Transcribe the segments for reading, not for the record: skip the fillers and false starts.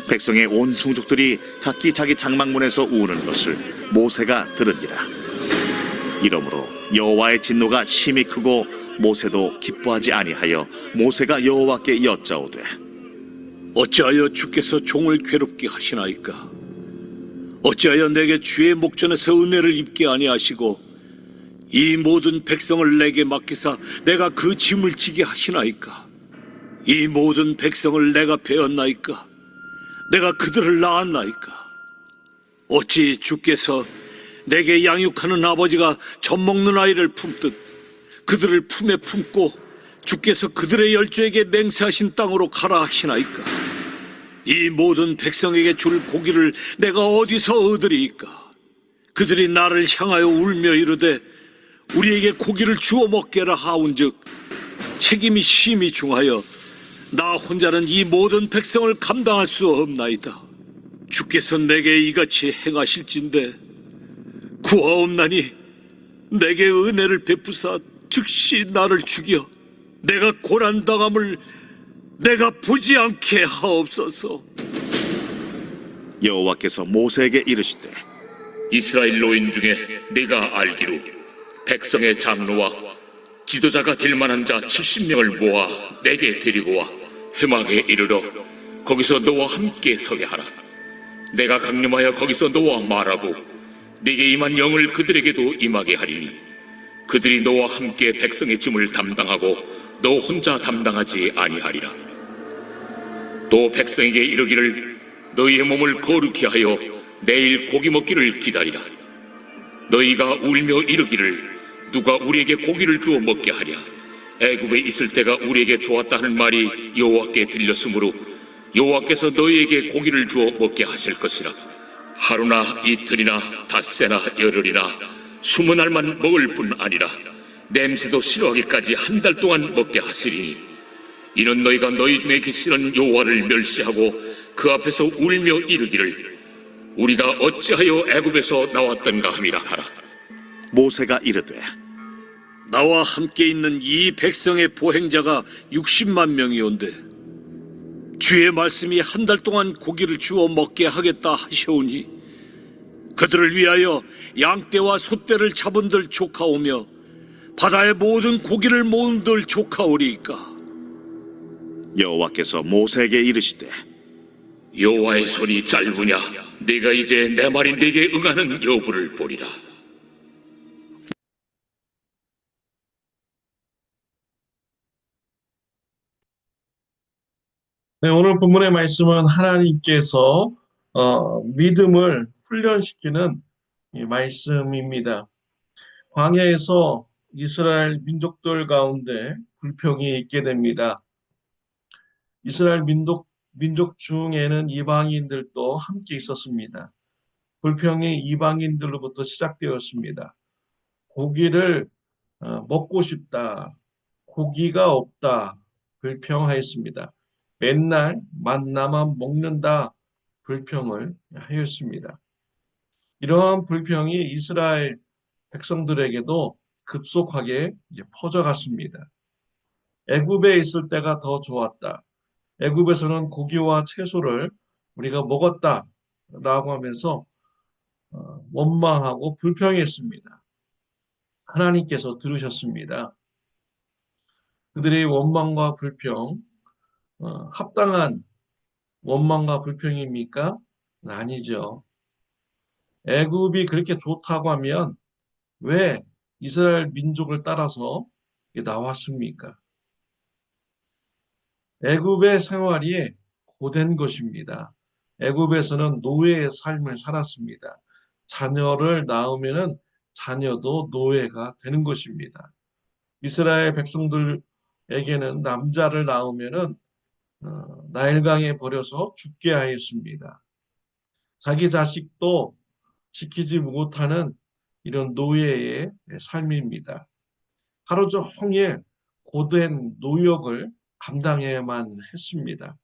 백성의 온 종족들이 각기 자기 장막문에서 우는 것을 모세가 들으니라. 이러므로 여호와의 진노가 심히 크고 모세도 기뻐하지 아니하여 모세가 여호와께 여짜오되 어찌하여 주께서 종을 괴롭게 하시나이까? 어찌하여 내게 주의 목전에서 은혜를 입게 아니하시고 이 모든 백성을 내게 맡기사 내가 그 짐을 지게 하시나이까? 이 모든 백성을 내가 베었나이까? 내가 그들을 낳았나이까? 어찌 주께서 내게 양육하는 아버지가 젖 먹는 아이를 품듯 그들을 품에 품고 주께서 그들의 열조에게 맹세하신 땅으로 가라 하시나이까? 이 모든 백성에게 줄 고기를 내가 어디서 얻으리이까? 그들이 나를 향하여 울며 이르되 우리에게 고기를 주어 먹게라 하온즉 책임이 심히 중하여 나 혼자는 이 모든 백성을 감당할 수 없나이다. 주께서 내게 이같이 행하실진대 구하옵나니 내게 은혜를 베푸사 즉시 나를 죽여 내가 고난당함을 내가 보지 않게 하옵소서. 여호와께서 모세에게 이르시되 이스라엘 노인 중에 네가 알기로 백성의 장로와 지도자가 될 만한 자 70명을 모아 내게 데리고 와 회막에 이르러 거기서 너와 함께 서게 하라. 내가 강림하여 거기서 너와 말하고 네게 임한 영을 그들에게도 임하게 하리니 그들이 너와 함께 백성의 짐을 담당하고 너 혼자 담당하지 아니하리라. 또 백성에게 이르기를 너희의 몸을 거룩히 하여 내일 고기 먹기를 기다리라. 너희가 울며 이르기를 누가 우리에게 고기를 주어 먹게 하랴. 애굽에 있을 때가 우리에게 좋았다 하는 말이 여호와께 들렸으므로 여호와께서 너희에게 고기를 주어 먹게 하실 것이라. 하루나 이틀이나 닷새나 열흘이나 20날만 먹을 뿐 아니라 냄새도 싫어하기까지 한 달 동안 먹게 하시리니 이는 너희가 너희 중에 계시는 여호와를 멸시하고 그 앞에서 울며 이르기를 우리가 어찌하여 애굽에서 나왔던가 함이라 하라. 모세가 이르되 나와 함께 있는 이 백성의 보행자가 60만 명이온데 주의 말씀이 한 달 동안 고기를 주어 먹게 하겠다 하시오니 그들을 위하여 양떼와 소떼를 잡은들 조카오며 바다의 모든 고기를 모은들 조카오리이까? 여호와께서 모세에게 이르시되 여호와의 손이 짧으냐 네가 이제 내 말이 네게 응하는 여부를 보리라. 네, 오늘 본문의 말씀은 하나님께서 믿음을 훈련시키는 이 말씀입니다. 광야에서 이스라엘 민족들 가운데 불평이 있게 됩니다. 이스라엘 민족 중에는 이방인들도 함께 있었습니다. 불평이 이방인들로부터 시작되었습니다. 고기를 먹고 싶다, 고기가 없다, 불평하였습니다. 맨날 만나만 먹는다, 불평을 하였습니다. 이러한 불평이 이스라엘 백성들에게도 급속하게 퍼져갔습니다. 애굽에 있을 때가 더 좋았다. 애굽에서는 고기와 채소를 우리가 먹었다라고 하면서 원망하고 불평했습니다. 하나님께서 들으셨습니다. 그들의 원망과 불평, 합당한 원망과 불평입니까? 아니죠. 애굽이 그렇게 좋다고 하면 왜 이스라엘 민족을 따라서 나왔습니까? 애굽의 생활이 고된 것입니다. 애굽에서는 노예의 삶을 살았습니다. 자녀를 낳으면은 자녀도 노예가 되는 것입니다. 이스라엘 백성들에게는 남자를 낳으면은 나일강에 버려서 죽게 하였습니다. 자기 자식도 지키지 못하는 이런 노예의 삶입니다. 하루 종일 고된 노역을 감당해야만 했습니다.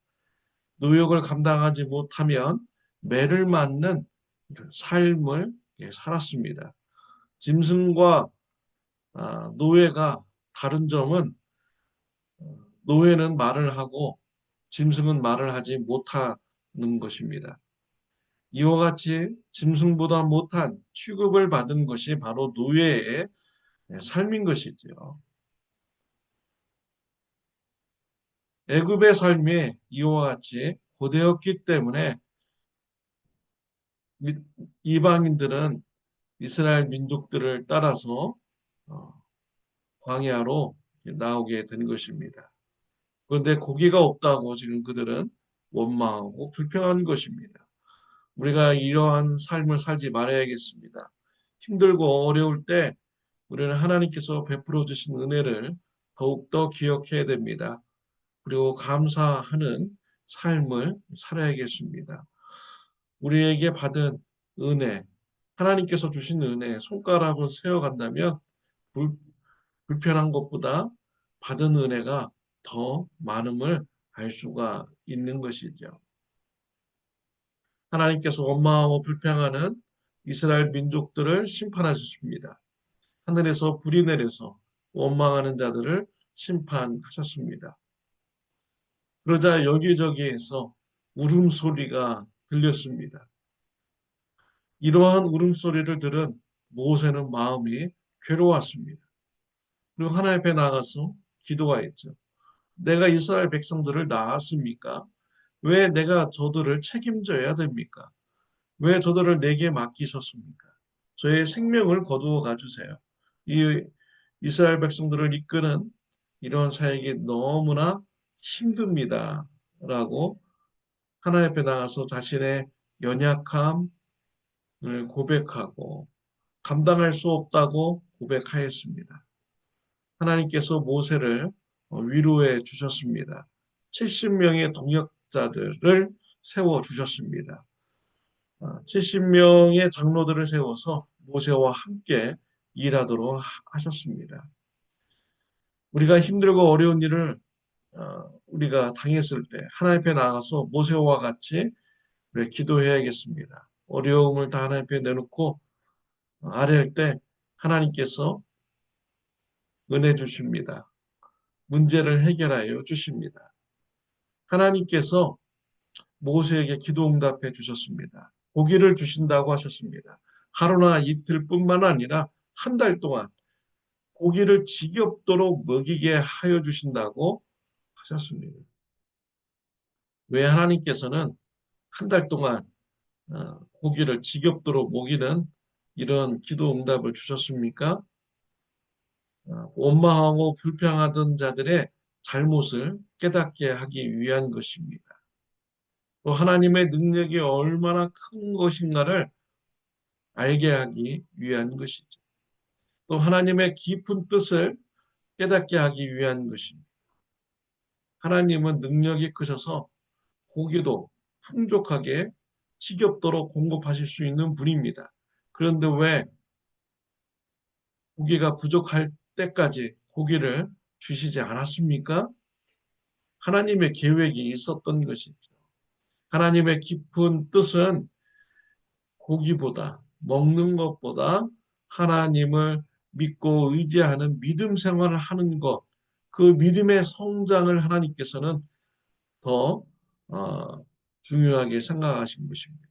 노역을 감당하지 못하면 매를 맞는 삶을 살았습니다. 짐승과 노예가 다른 점은 노예는 말을 하고 짐승은 말을 하지 것입니다. 이와 같이 짐승보다 못한 취급을 받은 것이 바로 노예의 삶인 것이지요. 애굽의 삶이 이와 같이 고되었기 때문에 이방인들은 이스라엘 민족들을 따라서 광야로 나오게 된 것입니다. 그런데 고기가 없다고 지금 그들은 원망하고 불평한 것입니다. 우리가 이러한 삶을 살지 말아야겠습니다. 힘들고 어려울 때 우리는 하나님께서 베풀어 주신 은혜를 더욱더 기억해야 됩니다. 그리고 감사하는 삶을 살아야겠습니다. 우리에게 받은 은혜, 하나님께서 주신 은혜, 손가락을 세어간다면 불편한 것보다 받은 은혜가 더 많음을 알 수가 있는 것이죠. 하나님께서 원망하고 불평하는 이스라엘 민족들을 심판하셨습니다. 하늘에서 불이 내려서 원망하는 자들을 심판하셨습니다. 그러자 여기저기에서 울음소리가 들렸습니다. 이러한 울음소리를 들은 모세는 마음이 괴로웠습니다. 그리고 하나님 앞에 나가서 기도하였죠. 내가 이스라엘 백성들을 낳았습니까? 왜 내가 저들을 책임져야 됩니까? 왜 저들을 내게 맡기셨습니까? 저의 생명을 거두어 가주세요. 이 이스라엘 백성들을 이끄는 이런 사역이 너무나 힘듭니다. 라고 하나님 앞에 나가서 자신의 연약함을 고백하고 감당할 수 없다고 고백하였습니다. 하나님께서 모세를 위로해 주셨습니다. 70명의 동역자들을 세워 주셨습니다. 70명의 장로들을 세워서 모세와 함께 일하도록 하셨습니다. 우리가 힘들고 어려운 일을 우리가 당했을 때 하나님 앞에 나가서 모세와 같이 기도해야겠습니다. 어려움을 다 하나님 앞에 내놓고 아뢰할 때 하나님께서 은혜 주십니다. 문제를 해결하여 주십니다. 하나님께서 모세에게 기도 응답해 주셨습니다. 고기를 주신다고 하셨습니다. 하루나 이틀뿐만 아니라 한 달 동안 고기를 지겹도록 먹이게 하여 주신다고 하셨습니다. 왜 하나님께서는 한 달 동안 고기를 지겹도록 먹이는 이런 기도 응답을 주셨습니까? 원망하고 불평하던 자들의 잘못을 깨닫게 하기 위한 것입니다. 또 하나님의 능력이 얼마나 큰 것인가를 알게 하기 위한 것이죠. 또 하나님의 깊은 뜻을 깨닫게 하기 위한 것입니다. 하나님은 능력이 크셔서 고기도 풍족하게 지겹도록 공급하실 수 있는 분입니다. 그런데 왜 고기가 부족할 때까지 고기를 주시지 않았습니까? 하나님의 계획이 있었던 것이죠. 하나님의 깊은 뜻은 고기보다 먹는 것보다 하나님을 믿고 의지하는 믿음 생활을 하는 것, 그 믿음의 성장을 하나님께서는 더 중요하게 생각하신 것입니다.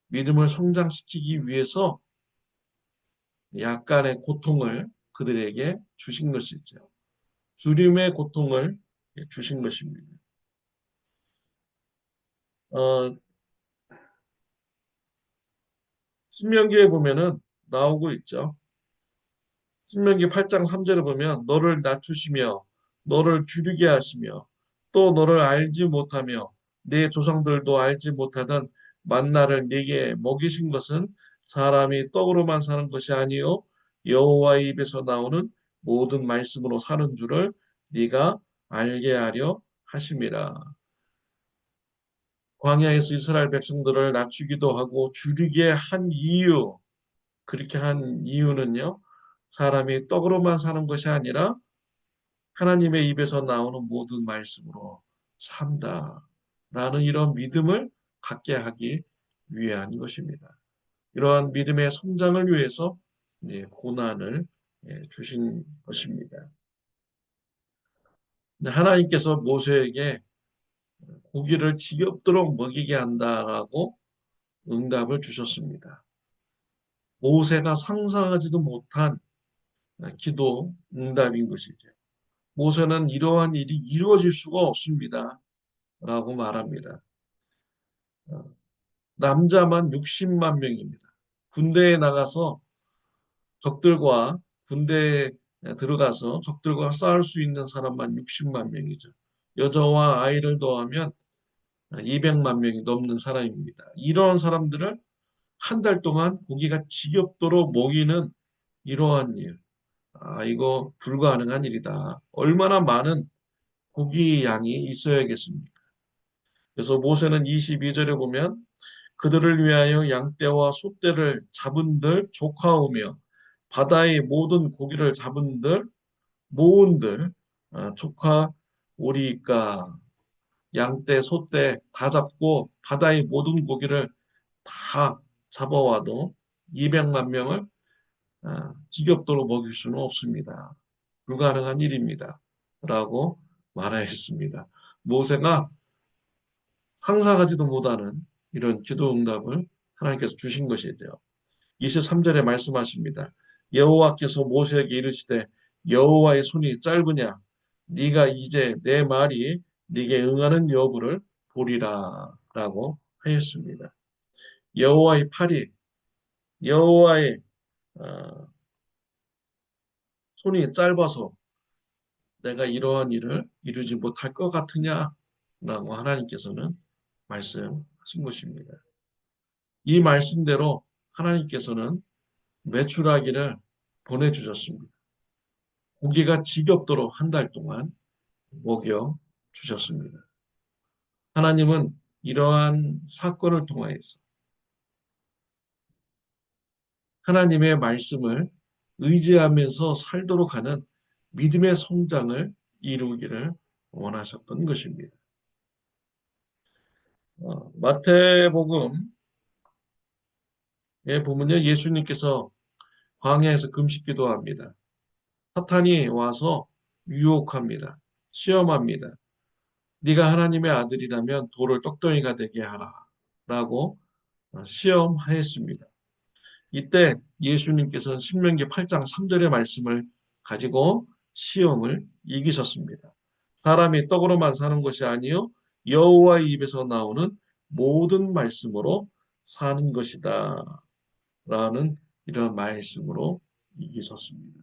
믿음을 성장시키기 위해서 약간의 고통을 그들에게 주신 것이죠. 주림의 고통을 주신 것입니다. 신명기에 보면은 나오고 있죠. 신명기 8장 3절에 보면 너를 낮추시며 너를 줄이게 하시며 또 너를 알지 못하며 내 조상들도 알지 못하던 만나를 네게 먹이신 것은 사람이 떡으로만 사는 것이 아니요 여호와의 입에서 나오는 모든 말씀으로 사는 줄을 네가 알게 하려 하심이라. 광야에서 이스라엘 백성들을 낮추기도 하고 줄이게 한 이유, 그렇게 한 이유는요, 사람이 떡으로만 사는 것이 아니라 하나님의 입에서 나오는 모든 말씀으로 산다라는 이런 믿음을 갖게 하기 위한 것입니다. 이러한 믿음의 성장을 위해서 고난을 주신 것입니다. 하나님께서 모세에게 고기를 지겹도록 먹이게 한다라고 응답을 주셨습니다. 모세가 상상하지도 못한 기도 응답인 것이죠. 모세는 이러한 일이 이루어질 수가 없습니다. 라고 말합니다. 남자만 60만 명입니다. 군대에 나가서 적들과 군대에 들어가서 적들과 싸울 수 있는 사람만 60만 명이죠. 여자와 아이를 더하면 200만 명이 넘는 사람입니다. 이러한 사람들을 한 달 동안 고기가 지겹도록 먹이는 이러한 일. 이거 불가능한 일이다. 얼마나 많은 고기 양이 있어야겠습니까? 그래서 모세는 22절에 보면 그들을 위하여 양떼와 소떼를 잡은들 족하오며 바다의 모든 고기를 잡은들 모은들 족하오리까. 양떼, 소떼 다 잡고 바다의 모든 고기를 다 잡아와도 200만 명을 지겹도록 먹일 수는 없습니다. 불가능한 일입니다. 라고 말하였습니다. 모세가 상상하지도 못하는 이런 기도 응답을 하나님께서 주신 것이죠. 23절에 말씀하십니다. 여호와께서 모세에게 이르시되 여호와의 손이 짧으냐 네가 이제 내 말이 네게 응하는 여부를 보리라 라고 하였습니다. 여호와의 팔이 여호와의 손이 짧아서 내가 이러한 일을 이루지 못할 것 같으냐라고 하나님께서는 말씀하신 것입니다. 이 말씀대로 하나님께서는 메추라기를 보내주셨습니다. 고기가 지겹도록 한 달 동안 먹여 주셨습니다. 하나님은 이러한 사건을 통하여서 하나님의 말씀을 의지하면서 살도록 하는 믿음의 성장을 이루기를 원하셨던 것입니다. 마태복음에 보면요, 예수님께서 광야에서 금식 기도합니다. 사탄이 와서 유혹합니다. 시험합니다. 네가 하나님의 아들이라면 돌을 떡덩이가 되게 하라 라고 시험하였습니다. 이때 예수님께서는 신명기 8장 3절의 말씀을 가지고 시험을 이기셨습니다. 사람이 떡으로만 사는 것이 아니요 여호와의 입에서 나오는 모든 말씀으로 사는 것이다 라는 이런 말씀으로 이기셨습니다.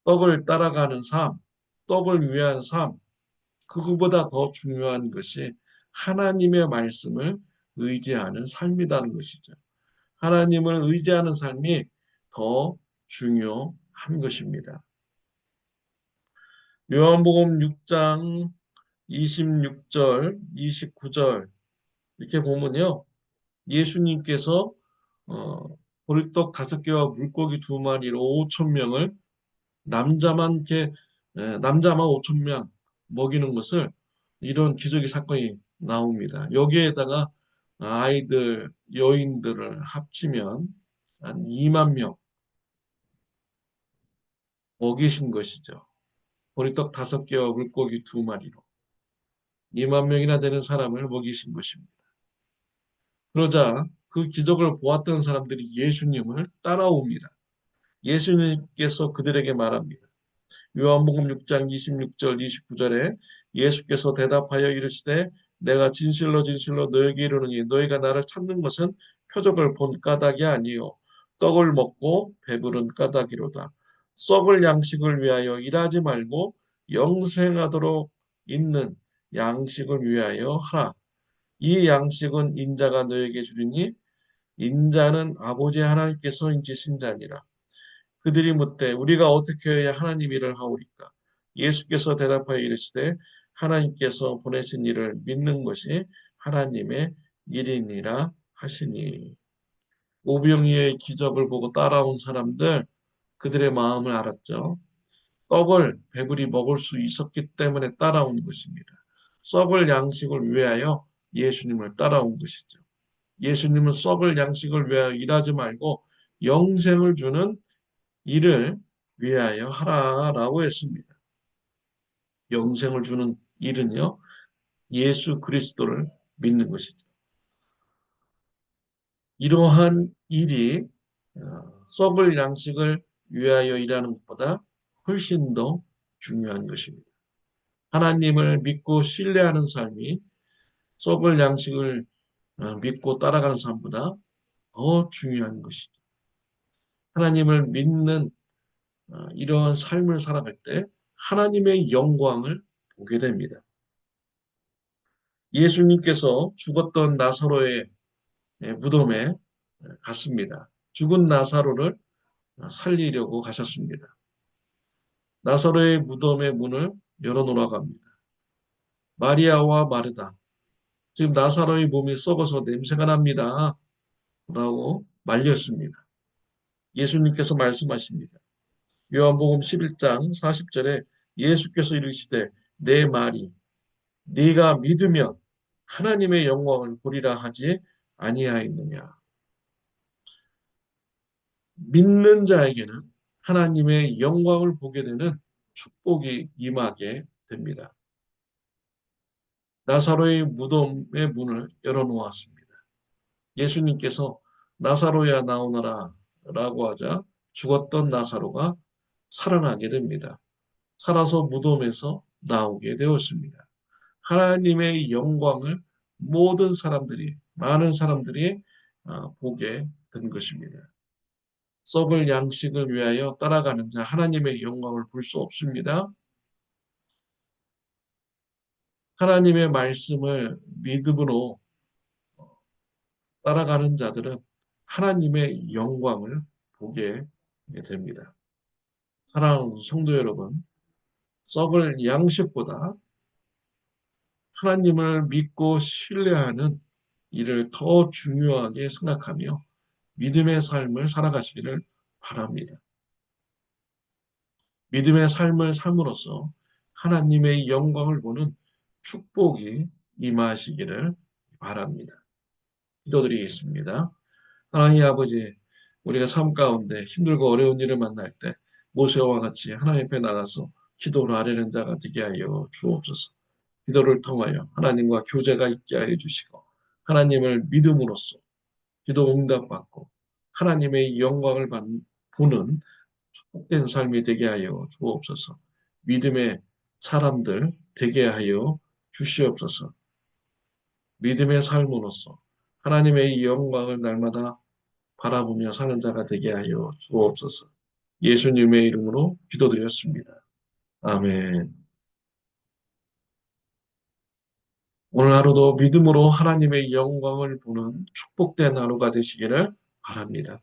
떡을 따라가는 삶, 떡을 위한 삶, 그거보다 더 중요한 것이 하나님의 말씀을 의지하는 삶이라는 것이죠. 하나님을 의지하는 삶이 더 중요한 것입니다. 요한복음 6장 26절, 29절 이렇게 보면요. 예수님께서 보리떡 5개와 물고기 2마리로 5,000명을 남자만 5,000명 먹이는 것을 이런 기적의 사건이 나옵니다. 여기에다가 아이들, 여인들을 합치면 한 2만 명 먹이신 것이죠. 보리떡 5개와 물고기 2마리로 2만 명이나 되는 사람을 먹이신 것입니다. 그러자 그 기적을 보았던 사람들이 예수님을 따라옵니다. 예수님께서 그들에게 말합니다. 요한복음 6장 26절 29절에 예수께서 대답하여 이르시되 내가 진실로 진실로 너에게 이르노니 너희가 나를 찾는 것은 표적을 본 까닭이 아니요 떡을 먹고 배부른 까닭이로다. 썩을 양식을 위하여 일하지 말고 영생하도록 있는 양식을 위하여 하라. 이 양식은 인자가 너에게 주리니 인자는 아버지 하나님께서 인치신 자니라. 그들이 묻되 우리가 어떻게 해야 하나님 일을 하오리까? 예수께서 대답하여 이르시되 하나님께서 보내신 일을 믿는 것이 하나님의 일이니라 하시니. 오병이어의 기적을 보고 따라온 사람들 그들의 마음을 알았죠. 떡을 배불리 먹을 수 있었기 때문에 따라온 것입니다. 썩을 양식을 위하여 예수님을 따라온 것이죠. 예수님은 썩을 양식을 위하여 일하지 말고 영생을 주는 일을 위하여 하라라고 했습니다. 영생을 주는 일은요, 예수 그리스도를 믿는 것이죠. 이러한 일이 썩을 양식을 위하여 일하는 것보다 훨씬 더 중요한 것입니다. 하나님을 믿고 신뢰하는 삶이 썩을 양식을 믿고 따라가는 삶보다 더 중요한 것이죠. 하나님을 믿는 이러한 삶을 살아갈 때 하나님의 영광을 보게 됩니다. 예수님께서 죽었던 나사로의 무덤에 갔습니다. 죽은 나사로를 살리려고 가셨습니다. 나사로의 무덤의 문을 열어놓으라고 합니다. 마리아와 마르다, 지금 나사로의 몸이 썩어서 냄새가 납니다. 라고 말렸습니다. 예수님께서 말씀하십니다. 요한복음 11장 40절에 예수께서 이르시되 내 말이 네가 믿으면 하나님의 영광을 보리라 하지 아니하였느냐. 믿는 자에게는 하나님의 영광을 보게 되는 축복이 임하게 됩니다. 나사로의 무덤의 문을 열어놓았습니다. 예수님께서 나사로야 나오너라 라고 하자 죽었던 나사로가 살아나게 됩니다. 살아서 무덤에서 나오게 되었습니다. 하나님의 영광을 모든 사람들이, 많은 사람들이 보게 된 것입니다. 썩을 양식을 위하여 따라가는 자, 하나님의 영광을 볼 수 없습니다. 하나님의 말씀을 믿음으로 따라가는 자들은 하나님의 영광을 보게 됩니다. 사랑하는 성도 여러분, 썩을 양식보다 하나님을 믿고 신뢰하는 일을 더 중요하게 생각하며 믿음의 삶을 살아가시기를 바랍니다. 믿음의 삶을 삶으로써 하나님의 영광을 보는 축복이 임하시기를 바랍니다. 기도드리겠습니다. 하나님 아버지, 우리가 삶 가운데 힘들고 어려운 일을 만날 때 모세와 같이 하나님 앞에 나가서 기도를 아뢰는 자가 되게 하여 주옵소서. 기도를 통하여 하나님과 교제가 있게 하여 주시고 하나님을 믿음으로써 기도 응답받고 하나님의 영광을 보는 축복된 삶이 되게 하여 주옵소서. 믿음의 사람들 되게 하여 주시옵소서. 믿음의 삶으로서 하나님의 영광을 날마다 바라보며 사는 자가 되게 하여 주옵소서. 예수님의 이름으로 기도드렸습니다. 아멘. 오늘 하루도 믿음으로 하나님의 영광을 보는 축복된 하루가 되시기를 바랍니다.